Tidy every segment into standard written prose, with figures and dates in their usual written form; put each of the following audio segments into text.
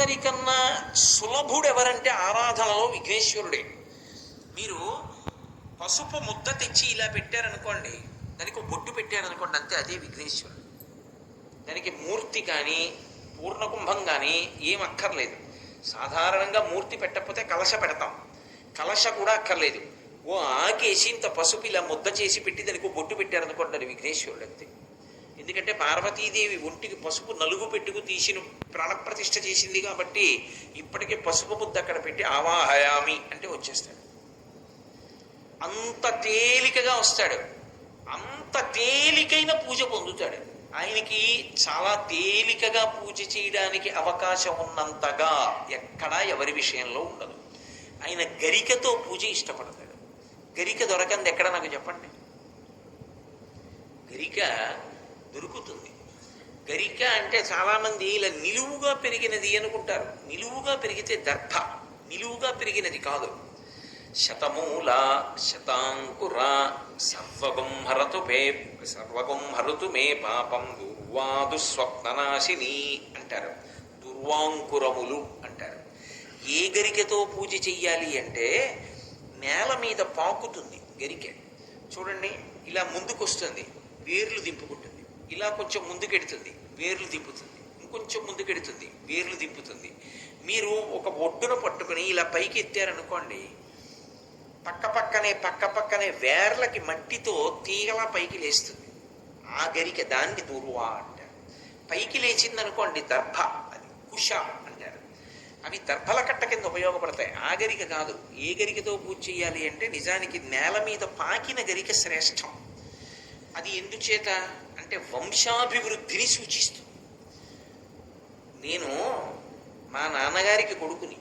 అందరికన్నా సులభుడు ఎవరంటే ఆరాధనలో విఘ్నేశ్వరుడే. మీరు పసుపు ముద్ద తెచ్చి ఇలా పెట్టారనుకోండి, దానికి ఒక బొట్టు పెట్టారనుకోండి, అంతే, అదే విఘ్నేశ్వరుడు. దానికి మూర్తి కానీ పూర్ణకుంభం కానీ ఏం అక్కర్లేదు. సాధారణంగా మూర్తి పెట్టకపోతే కలశ పెడతాం, కలశ కూడా అక్కర్లేదు. ఓ ఆకేసి ఇంత పసుపు ఇలా ముద్ద చేసి పెట్టి దానికి ఒక బొట్టు పెట్టారనుకోండి, అది విఘ్నేశ్వరుడు అంతే. ఎందుకంటే పార్వతీదేవి ఒంటికి పసుపు నలుగు పెట్టుకు తీసిన ప్రాణప్రతిష్ఠ చేసింది కాబట్టి ఇప్పటికే పసుపు ముద్ద అక్కడ పెట్టి ఆవాహయామి అంటే వచ్చేస్తాడు. అంత తేలికగా వస్తాడు, అంత తేలికైన పూజ పొందుతాడు. ఆయనకి చాలా తేలికగా పూజ చేయడానికి అవకాశం ఉన్నంతగా ఎక్కడా ఎవరి విషయంలో ఉండదు. ఆయన గరికతో పూజ ఇష్టపడతాడు. గరిక దొరకంది ఎక్కడ నాకు చెప్పండి? గరిక దొరుకుతుంది. గరిక అంటే చాలామంది ఇలా నిలువుగా పెరిగినది అనుకుంటారు. నిలువుగా పెరిగితే దర్భ, నిలువుగా పెరిగినది కాదు. శతమూల శతాంకుర సర్వగం హరతు మే పాపం దుర్వాదు స్వప్ననాశిని అంటారు. దుర్వాంకురములు అంటారు. ఏ గరికతో పూజ చెయ్యాలి అంటే నేల మీద పాకుతుంది గరిక. చూడండి, ఇలా ముందుకొస్తుంది, వేర్లు దింపుకుంటుంది. ఇలా కొంచెం ముందుకెడుతుంది, వేర్లు దింపుతుంది. ఇంకొంచెం ముందుకెడుతుంది, వేర్లు దింపుతుంది. మీరు ఒక ఒడ్డున పట్టుకుని ఇలా పైకి ఎత్తారనుకోండి, పక్కపక్కనే వేర్లకి మట్టితో తీగలా పైకి లేస్తుంది. ఆ గరిక, దాన్ని దుర్వా అంటారు. పైకి లేచిందనుకోండి దర్భ, అది కుష అంటారు. అవి దర్భల కట్ట కింద ఉపయోగపడతాయి. ఆ గరిక కాదు. ఏ గరికతో పూజ చేయాలి అంటే నిజానికి నేల మీద పాకిన గరిక శ్రేష్టం. అది ఎందుచేత అంటే వంశాభివృద్ధిని సూచిస్తుంది. నేను మా నాన్నగారికి కొడుకుని,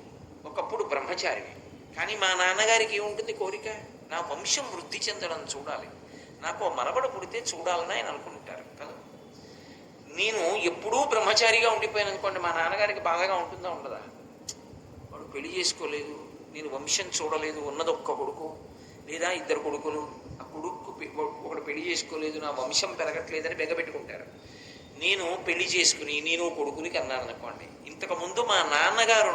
ఒకప్పుడు బ్రహ్మచారిని. కానీ మా నాన్నగారికి ఏముంటుంది కోరిక? నా వంశం వృద్ధి చెందడం చూడాలి, నాకు మనవడు పుడితే చూడాలని ఆయన అనుకుంటారు కదా. నేను ఎప్పుడూ బ్రహ్మచారిగా ఉండిపోయాను అనుకోండి, మా నాన్నగారికి బాధగా ఉంటుందా ఉండదా? వాడు పెళ్లి చేసుకోలేదు, నేను వంశం చూడలేదు, ఉన్నది ఒక్క కొడుకు లేదా ఇద్దరు కొడుకులు, ఆ కొడుకు ఒకడు పెళ్లి చేసుకోలేదు, నా వంశం పెరగట్లేదని బెగబెట్టుకుంటారు. నేను పెళ్లి చేసుకుని నేను కొడుకునికి అన్నాను అనుకోండి, ఇంతకుముందు మా నాన్నగారు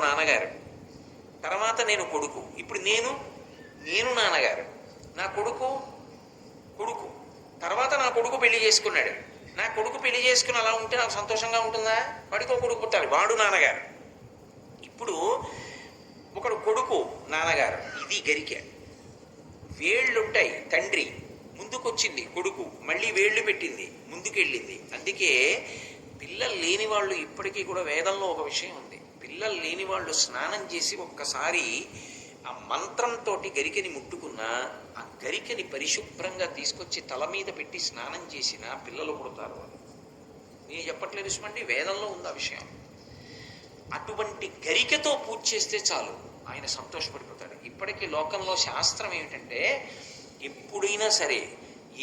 తర్వాత నేను కొడుకు, ఇప్పుడు నేను నాన్నగారు, నా కొడుకు తర్వాత నా కొడుకు పెళ్లి చేసుకున్నాడు. నా కొడుకు పెళ్లి చేసుకుని అలా ఉంటే నాకు సంతోషంగా ఉంటుందా? వాడికి ఒక కొడుకు పుట్టాలి, వాడు నాన్నగారు. ఇప్పుడు ఒకడు కొడుకు నాన్నగారు. ఇది గరిక. వేళ్ళుంటాయి, తండ్రి ముందుకొచ్చింది, కొడుకు మళ్ళీ వేళ్ళు పెట్టింది, ముందుకెళ్ళింది. అందుకే పిల్లలు లేని వాళ్ళు ఇప్పటికీ కూడా వేదంలో ఒక విషయం ఉంది. పిల్లలు లేని వాళ్ళు స్నానం చేసి ఒక్కసారి ఆ మంత్రంతో గరికని ముట్టుకున్నా ఆ గరికని పరిశుభ్రంగా తీసుకొచ్చి తల మీద పెట్టి స్నానం చేసిన పిల్లలు పుడతారు. నేను చెప్పట్లేదు సుమండి, వేదంలో ఉంది ఆ విషయం. అటువంటి గరికతో పూజ చేస్తే చాలు, ఆయన సంతోషపడిపోతాడు. ఇప్పటికీ లోకంలో శాస్త్రం ఏమిటంటే, ఎప్పుడైనా సరే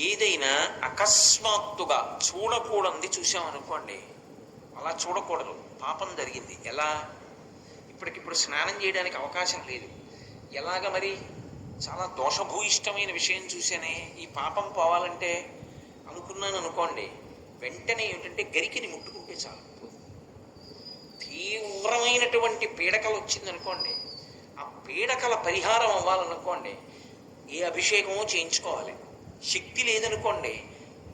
ఏదైనా అకస్మాత్తుగా చూడకూడనిది చూసామనుకోండి, అలా చూడకూడదు, పాపం జరిగింది. ఎలా? ఇప్పటికిప్పుడు స్నానం చేయడానికి అవకాశం లేదు, ఎలాగ మరి? చాలా దోషభూయిష్టమైన విషయం చూసానే, ఈ పాపం పోవాలంటే అనుకున్నాను అనుకోండి, వెంటనే ఏమిటంటే గరికిని ముట్టుకుంటే చాలు. తీవ్రమైనటువంటి పీడకలు వచ్చిందనుకోండి, ఆ పీడకల పరిహారం అవ్వాలనుకోండి, ఏ అభిషేకమో చేయించుకోవాలి. శక్తి లేదనుకోండి,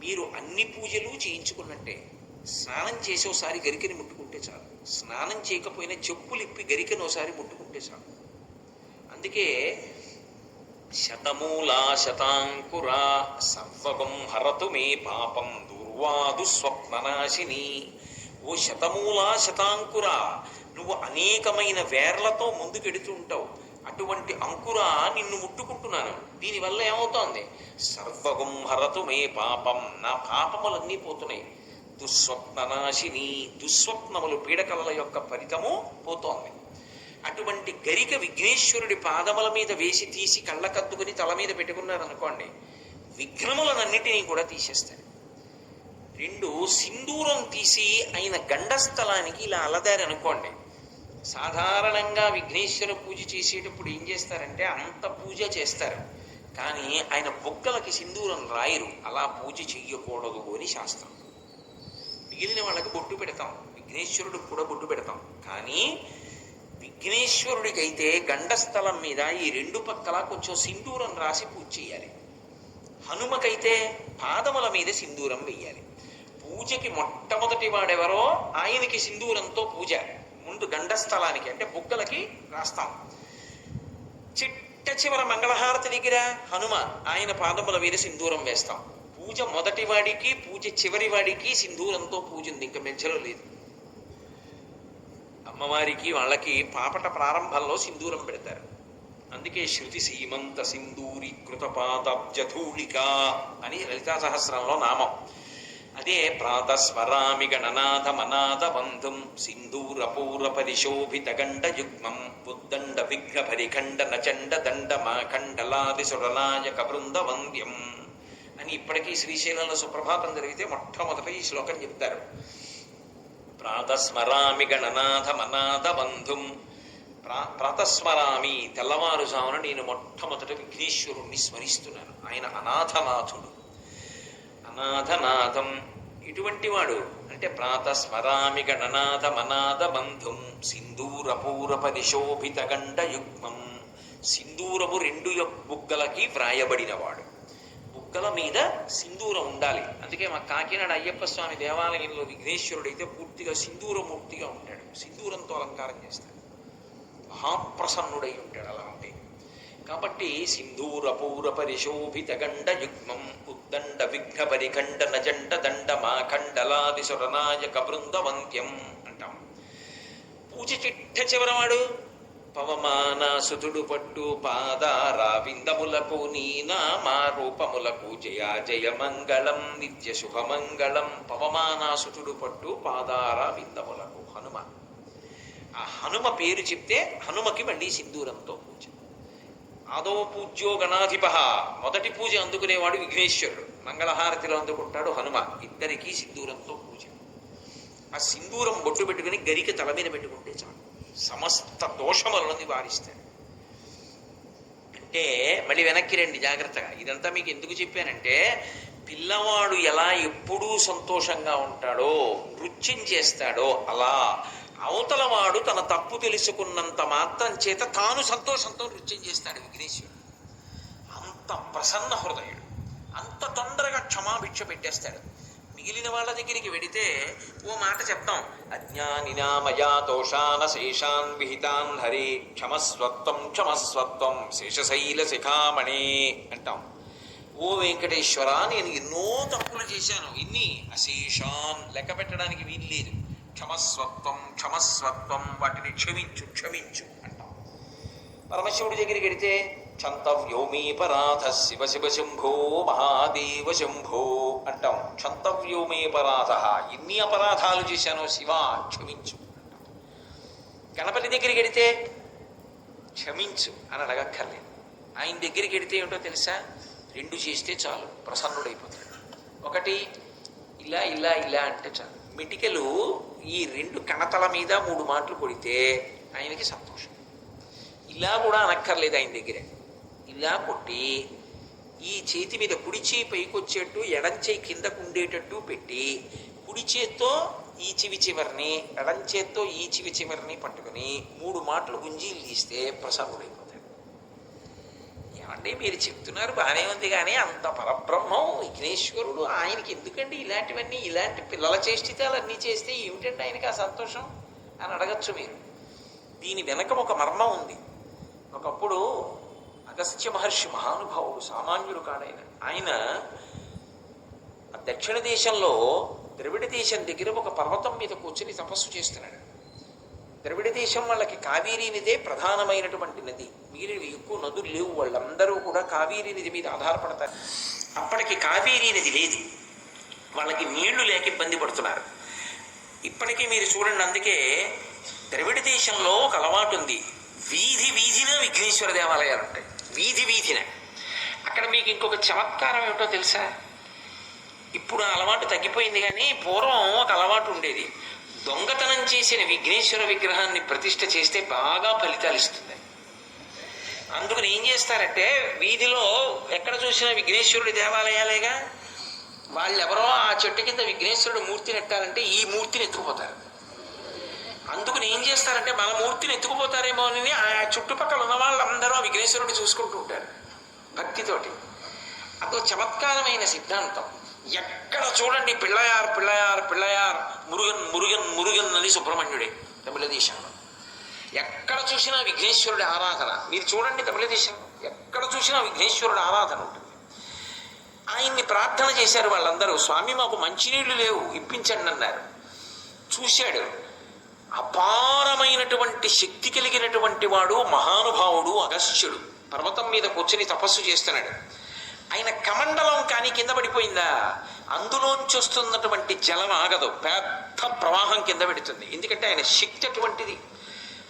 మీరు అన్ని పూజలు చేయించుకున్నట్టే. స్నానం చేసి ఒకసారి గరికని ముట్టుకుంటే చాలు. స్నానం చేయకపోయినా చెప్పులు ఇప్పి గరికను ఒకసారి ముట్టుకుంటే చాలు. అందుకే శతమూలా శతాంకురా సర్వగం హరతు మే పాపం దుర్వాదు స్వప్ననాశిని. ఓ శతమూలా శతాంకురా, నువ్వు అనేకమైన వేర్లతో ముందుకెడుతూ ఉంటావు. అటువంటి అంకుర నిన్ను ముట్టుకుంటున్నాను, దీనివల్ల ఏమవుతోంది? సర్వగం హరతు మే పాపం, నా పాపములన్నీ పోతున్నాయి. దుస్వప్ననాశిని, దుస్వప్నములు పీడకల యొక్క ఫలితము పోతోంది. అటువంటి గరిక విఘ్నేశ్వరుడి పాదముల మీద వేసి తీసి కళ్ళకద్దుకుని తల మీద పెట్టుకున్నారనుకోండి, విఘ్నములనన్నిటినీ కూడా తీసేస్తాడు. రెండు, సింధూరం తీసి ఆయన గండస్థలానికి ఇలా అలదారనుకోండి. సాధారణంగా విఘ్నేశ్వర పూజ చేసేటప్పుడు ఏం చేస్తారంటే అంత పూజ చేస్తారు, కానీ ఆయన బొగ్గలకి సింధూరం రాయరు. అలా పూజ చెయ్యకూడదు అని శాస్త్రం. మిగిలిన వాళ్ళకి బొట్టు పెడతాం, విఘ్నేశ్వరుడికి కూడా బొట్టు పెడతాం, కానీ విఘ్నేశ్వరుడికైతే గండస్థలం మీద ఈ రెండు పక్కల కొంచెం సింధూరం రాసి పూజ చేయాలి. హనుమకైతే పాదముల మీద సింధూరం వెయ్యాలి. పూజకి మొట్టమొదటి వాడెవరో ఆయనకి సింధూరంతో పూజ. ముందు గండస్థలానికి అంటే బుగ్గలకి రాస్తాం. చిట్ట చివర మంగళహారతి దగ్గర హనుమ ఆయన పాదముల మీద సింధూరం వేస్తాం. పూజ మొదటి వాడికి పూజ చివరి వాడికి సింధూరంతో పూజ ఉంది, ఇంకా మధ్యలో లేదు. అమ్మవారికి వాళ్ళకి పాపట ప్రారంభంలో సింధూరం పెడతారు. అందుకే శృతి సీమంత సింధూరి కృతపాదబ్జధూళిక అని లలితా సహస్రంలో నామం. అదే ప్రాతస్మరామి గణనాథ మనాథ బంధుం సింధూరపూర పరిశోభిత గండ యుగ్మం ఉద్దండ విఘ్న పరిఖండ నచండ దండ మాఖండలాది సురనాయక బృంద వంద్యం అని ఇప్పటికీ శ్రీశైలంలో సుప్రభాతం జరిగితే మొట్టమొదట ఈ శ్లోకం చెప్తారు. ప్రాతస్మరామి గణనాథ మనాథ బంధుం. ప్రాతస్మరామి తెల్లవారుజామున నేను మొట్టమొదట విఘ్నేశ్వరుణ్ణి స్మరిస్తున్నాను. ఆయన అనాథనాథుడు. అనాథనాథం ఇటువంటి వాడు అంటే ప్రాతస్మరామి గణనాథ మనాథ బంధుం సింధూరపూర పరిశోభిత గండ యుగ్మం. సింధూరము రెండు బుగ్గలకి వ్రాయబడినవాడు. బుగ్గల మీద సింధూరం ఉండాలి. అందుకే మా కాకినాడ అయ్యప్ప స్వామి దేవాలయంలో విఘ్నేశ్వరుడైతే పూర్తిగా సింధూరమూర్తిగా ఉంటాడు. సింధూరంతో అలంకారం చేస్తాడు. మహాప్రసన్నుడై ఉంటాడు అలా ఉంటే. కాబట్టి సింధూరపూర పరిశోభిత గండ యుగ్మం ఉద్దండ విఘ్న పరిఖండ నజండ దండ మాఖండలాది సురనాయక బృంద వంద్యం అంటాం. పూజ చిట్ట చివరవాడు పవమానాసుతుడు పట్టు పాదారా విందములకు నీనామా రూపములకు జయ జయ మంగళం నిత్య శుభమంగళం. పవమానాసుతుడు పట్టు పాదారా విందములకు హనుమ. ఆ హనుమ పేరు చెప్తే హనుమకి మళ్ళీ సింధూరంతో పూజ. ఆదో పూజ్యో గణాధిప, మొదటి పూజ అందుకునేవాడు విఘ్నేశ్వరుడు, మంగళహారతిలో అందుకుంటాడు హనుమ. ఇద్దరికీ సింధూరంతో పూజ. ఆ సింధూరం బొట్టు పెట్టుకుని గరిక తల మీద పెట్టుకుంటే చాలు, సమస్త దోషములను నివారిస్తాడు. అంటే మళ్ళీ వెనక్కి రండి జాగ్రత్తగా. ఇదంతా మీకు ఎందుకు చెప్పానంటే పిల్లవాడు ఎలా ఎప్పుడూ సంతోషంగా ఉంటాడో నృత్యం చేస్తాడో అలా అవతలవాడు తన తప్పు తెలుసుకున్నంత మాత్రం చేత తాను సంతోషంతో నృత్యం చేస్తాడు విఘ్నేశ్వరుడు. అంత ప్రసన్న హృదయుడు, అంత తొందరగా క్షమాభిక్ష పెట్టేస్తాడు. మిగిలిన వాళ్ళ దగ్గరికి వెడితే ఓ మాట చెప్తాం, అజ్ఞానినా మయా దోషాన శేషాన్ విహితాన్ హరే క్షమస్వత్వం క్షమస్వత్వం శేషశైల శిఖామణే అంటాం. ఓ వెంకటేశ్వర, నేను ఎన్నో తప్పులు చేశాను, ఇన్ని అశేషాన్ లెక్క పెట్టడానికి వీలు లేదు. క్షమస్వత్వం క్షమస్వత్వం, వాటిని క్షమించు క్షమించు అంటాం. పరమశివుడి దగ్గరికి వెడితే క్షంతవ్యోమీపరాధ శివ శివ శంభో మహాదేవ శంభో అంటాం. క్షంతవ్యోమీపరాధ, ఎన్ని అపరాధాలు చేశానో శివ క్షమించు అంటాం. గణపతి దగ్గరికి వెడితే క్షమించు అని అడగక్కర్లేదు. ఆయన దగ్గరికి వెడితే ఏమిటో తెలుసా, రెండు చేస్తే చాలు ప్రసన్నుడైపోతాడు. ఒకటి ఇలా ఇలా ఇలా అంటే చాలు. మిటికలు ఈ రెండు కణతల మీద 3 మాటలు కొడితే ఆయనకి సంతోషం. ఇలా కూడా అనక్కర్లేదు ఆయన దగ్గర. ఇలా కొట్టి ఈ చేతి మీద కుడి చేయి పైకి వచ్చేట్టు ఎడం చేయి కిందకు ఉండేటట్టు పెట్టి కుడి చేత్తో ఈ చెవి చివరిని ఎడం చేత్తో ఈ చెవి చివరిని పట్టుకుని 3 మాటలు గుంజీలు తీస్తే ప్రసన్నుడైపోతాడు. ఏమంటే మీరు చెప్తున్నారు బాగానే ఉంది, కానీ అంత పరబ్రహ్మం విఘ్నేశ్వరుడు, ఆయనకి ఎందుకండి ఇలాంటివన్నీ, ఇలాంటి పిల్లల చేష్టితాలన్నీ చేస్తే ఏమిటండి ఆయనకి ఆ సంతోషం అని అడగచ్చు మీరు. దీని వెనక ఒక మర్మం ఉంది. ఒకప్పుడు అగస్త్య మహర్షి మహానుభావుడు, సామాన్యుడు కాడైన ఆయన దక్షిణ దేశంలో ద్రవిడ దేశం దగ్గర ఒక పర్వతం మీద కూర్చొని తపస్సు చేస్తున్నాడు. ద్రవిడ దేశం వాళ్ళకి కావేరీ నదే ప్రధానమైనటువంటి నది, మిగిలినవి ఎక్కువ నదులు లేవు. వాళ్ళందరూ కూడా కావేరీ నది మీద ఆధారపడతారు. అప్పటికి కావేరీ నది లేదు, వాళ్ళకి నీళ్లు లేక ఇబ్బంది పడుతున్నారు. ఇప్పటికీ మీరు చూడండి, అందుకే ద్రవిడ దేశంలో ఒక అలవాటు ఉంది, వీధి వీధిన విఘ్నేశ్వర దేవాలయాలు ఉంటాయి. వీధి వీధిన. అక్కడ మీకు ఇంకొక చమత్కారం ఏమిటో తెలుసా, ఇప్పుడు ఆ అలవాటు తగ్గిపోయింది, కానీ పూర్వం ఒక అలవాటు ఉండేది. దొంగతనం చేసిన విఘ్నేశ్వర విగ్రహాన్ని ప్రతిష్ఠ చేస్తే బాగా ఫలితాలు ఇస్తుంది. అందుకని ఏం చేస్తారంటే వీధిలో ఎక్కడ చూసినా విఘ్నేశ్వరుడి దేవాలయాలేగా, వాళ్ళెవరో ఆ చెట్టు కింద విఘ్నేశ్వరుడు మూర్తిని ఎట్టాలంటే ఈ మూర్తిని ఎత్తుకుపోతారు. అందుకని ఏం చేస్తారంటే మన మూర్తిని ఎత్తుకుపోతారేమో అని ఆ చుట్టుపక్కల ఉన్న వాళ్ళందరూ ఆ విఘ్నేశ్వరుడిని చూసుకుంటూ ఉంటారు భక్తితోటి. అదో చమత్కారమైన సిద్ధాంతం. ఎక్కడ చూడండి పిళ్ళయార్ పిళ్ళయార్ పిళ్ళయార్, మురుగన్ మురుగన్ మురుగన్ అని సుబ్రహ్మణ్యుడే తమిళదేశంలో. ఎక్కడ చూసినా విఘ్నేశ్వరుడి ఆరాధన. మీరు చూడండి తమిళదేశంలో ఎక్కడ చూసినా విఘ్నేశ్వరుడి ఆరాధన ఉంటుంది. ఆయన్ని ప్రార్థన చేశారు వాళ్ళందరూ, స్వామి మాకు మంచినీళ్లు లేవు ఇప్పించండి అన్నారు. చూశాడు, అపారమైనటువంటి శక్తి కలిగినటువంటి వాడు మహానుభావుడు అగస్త్యుడు పర్వతం మీద కూర్చొని తపస్సు చేస్తున్నాడు. ఆయన కమండలం కానీ కింద పడిపోయిందా, అందులోంచి వస్తున్నటువంటి జలం ఆగదు, పెద్ద ప్రవాహం కింద పెడుతుంది. ఎందుకంటే ఆయన శక్తి అటువంటిది.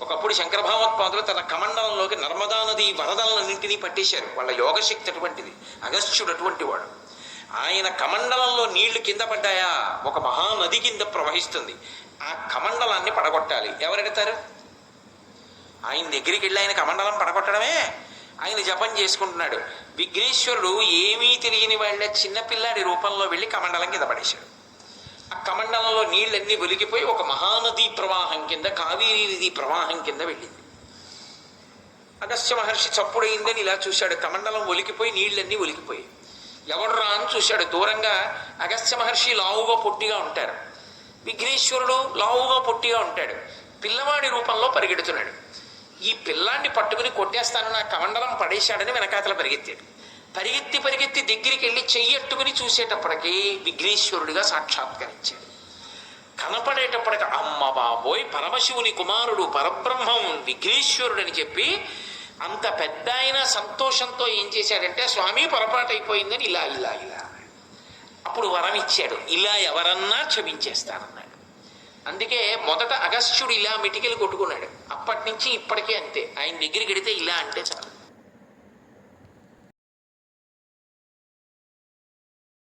ఒకప్పుడు శంకర భగవత్పాదులు తన కమండలంలోకి నర్మదా నది వరదలన్నింటినీ పట్టేశారు. వాళ్ళ యోగశక్తి అటువంటిది. అగస్త్యుడు అటువంటి వాడు. ఆయన కమండలంలో నీళ్లు కింద పడ్డాయా, ఒక మహానది కింద ప్రవహిస్తుంది. ఆ కమండలాన్ని పడగొట్టాలి. ఎవరెడతారు? ఆయన దగ్గరికి వెళ్ళి ఆయన కమండలం పడగొట్టడమే. ఆయన జపం చేసుకుంటున్నాడు. విఘ్నేశ్వరుడు ఏమీ తెలియని వాళ్ళ చిన్నపిల్లాడి రూపంలో వెళ్ళి కమండలం కింద పడేశాడు. ఆ కమండలంలో నీళ్ళన్నీ ఒలికిపోయి ఒక మహానదీ ప్రవాహం కింద, కావేరీ నదీ ప్రవాహం కింద వెళ్ళింది. అగస్త్య మహర్షి చప్పుడైందని ఇలా చూశాడు. కమండలం ఒలికిపోయి నీళ్ళన్నీ ఒలికిపోయి ఎవడ్రా అని చూశాడు. దూరంగా అగస్త్య మహర్షి లావుగా పొట్టిగా ఉంటారు, విఘ్నేశ్వరుడు లావుగా పొట్టిగా ఉంటాడు. పిల్లవాడి రూపంలో పరిగెడుతున్నాడు. ఈ పిల్లాన్ని పట్టుకుని కొట్టేస్తాను, నా కమండలం పడేశాడని వెనకాతల పరిగెత్తాడు. పరిగెత్తి పరిగెత్తి దగ్గరికి వెళ్ళి చెయ్యట్టుకుని చూసేటప్పటికీ విఘ్నేశ్వరుడిగా సాక్షాత్కరించాడు. కనపడేటప్పటికి అమ్మ బాబోయ్, పరమశివుని కుమారుడు పరబ్రహ్మం విఘ్నేశ్వరుడని చెప్పి అంత పెద్ద ఆయన సంతోషంతో ఏం చేశాడంటే, స్వామి పొరపాటు అయిపోయిందని ఇలా ఇలా ఇలా అప్పుడు వరం ఇచ్చాడు. ఇలా ఎవరన్నా క్షమించేస్తానన్నాడు. అందుకే మొదట అగస్త్యుడు ఇలా మిటికెలు కొట్టుకున్నాడు. అప్పటి నుంచి ఇప్పటికే అంతే. ఆయన దగ్గరికి వెడితే ఇలా అంటే చాలు.